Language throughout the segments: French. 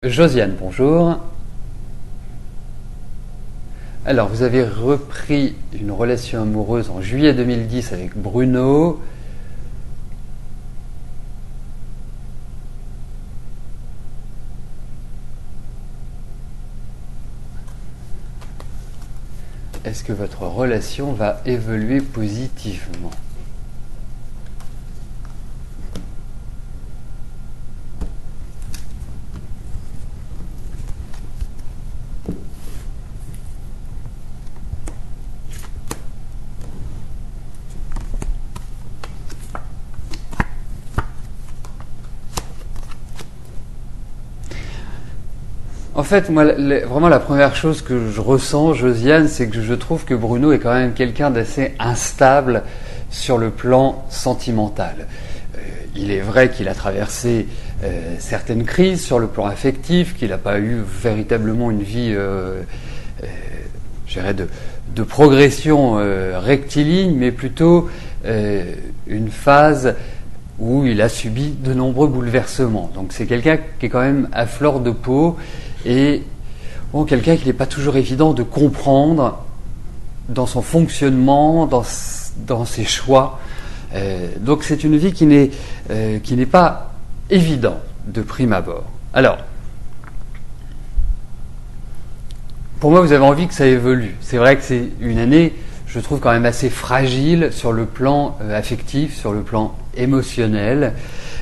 Josiane, bonjour. Alors, vous avez repris une relation amoureuse en juillet 2010 avec Bruno. Est-ce que votre relation va évoluer positivement ? En fait, moi, vraiment la première chose que je ressens, Josiane, c'est que je trouve que Bruno est quand même quelqu'un d'assez instable sur le plan sentimental. Il est vrai qu'il a traversé certaines crises sur le plan affectif, qu'il n'a pas eu véritablement une vie, je dirais, de progression rectiligne, mais plutôt une phase où il a subi de nombreux bouleversements. Donc c'est quelqu'un qui est quand même à fleur de peau et bon, quelqu'un qu'il n'est pas toujours évident de comprendre dans son fonctionnement, dans ses choix. Donc c'est une vie qui n'est pas évidente de prime abord. Alors, pour moi, vous avez envie que ça évolue. C'est vrai que c'est une année, je trouve, quand même assez fragile sur le plan affectif, sur le plan émotionnel.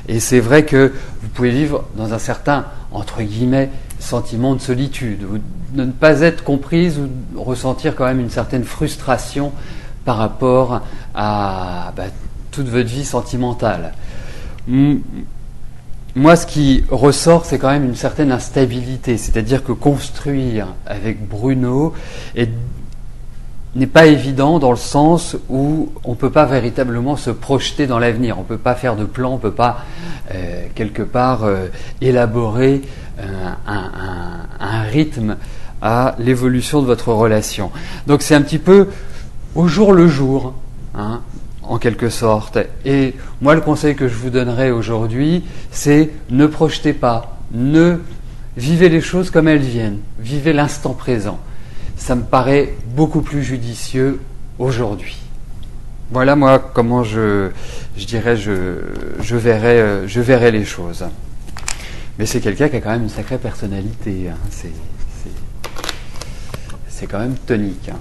Et c'est vrai que vous pouvez vivre dans un certain, entre guillemets, sentiment de solitude, ou de ne pas être comprise, ou ressentir quand même une certaine frustration par rapport à toute votre vie sentimentale. Moi, ce qui ressort, c'est quand même une certaine instabilité. C'est-à-dire que construire avec Bruno n'est pas évident dans le sens où on ne peut pas véritablement se projeter dans l'avenir. On ne peut pas faire de plan, on ne peut pas quelque part élaborer un rythme à l'évolution de votre relation. Donc c'est un petit peu au jour le jour, hein, en quelque sorte. Et moi, le conseil que je vous donnerai aujourd'hui, c'est ne projetez pas, vivez les choses comme elles viennent, vivez l'instant présent. Ça me paraît beaucoup plus judicieux aujourd'hui. Voilà moi comment je verrais les choses. Mais c'est quelqu'un qui a quand même une sacrée personnalité. Hein. C'est quand même tonique. Hein.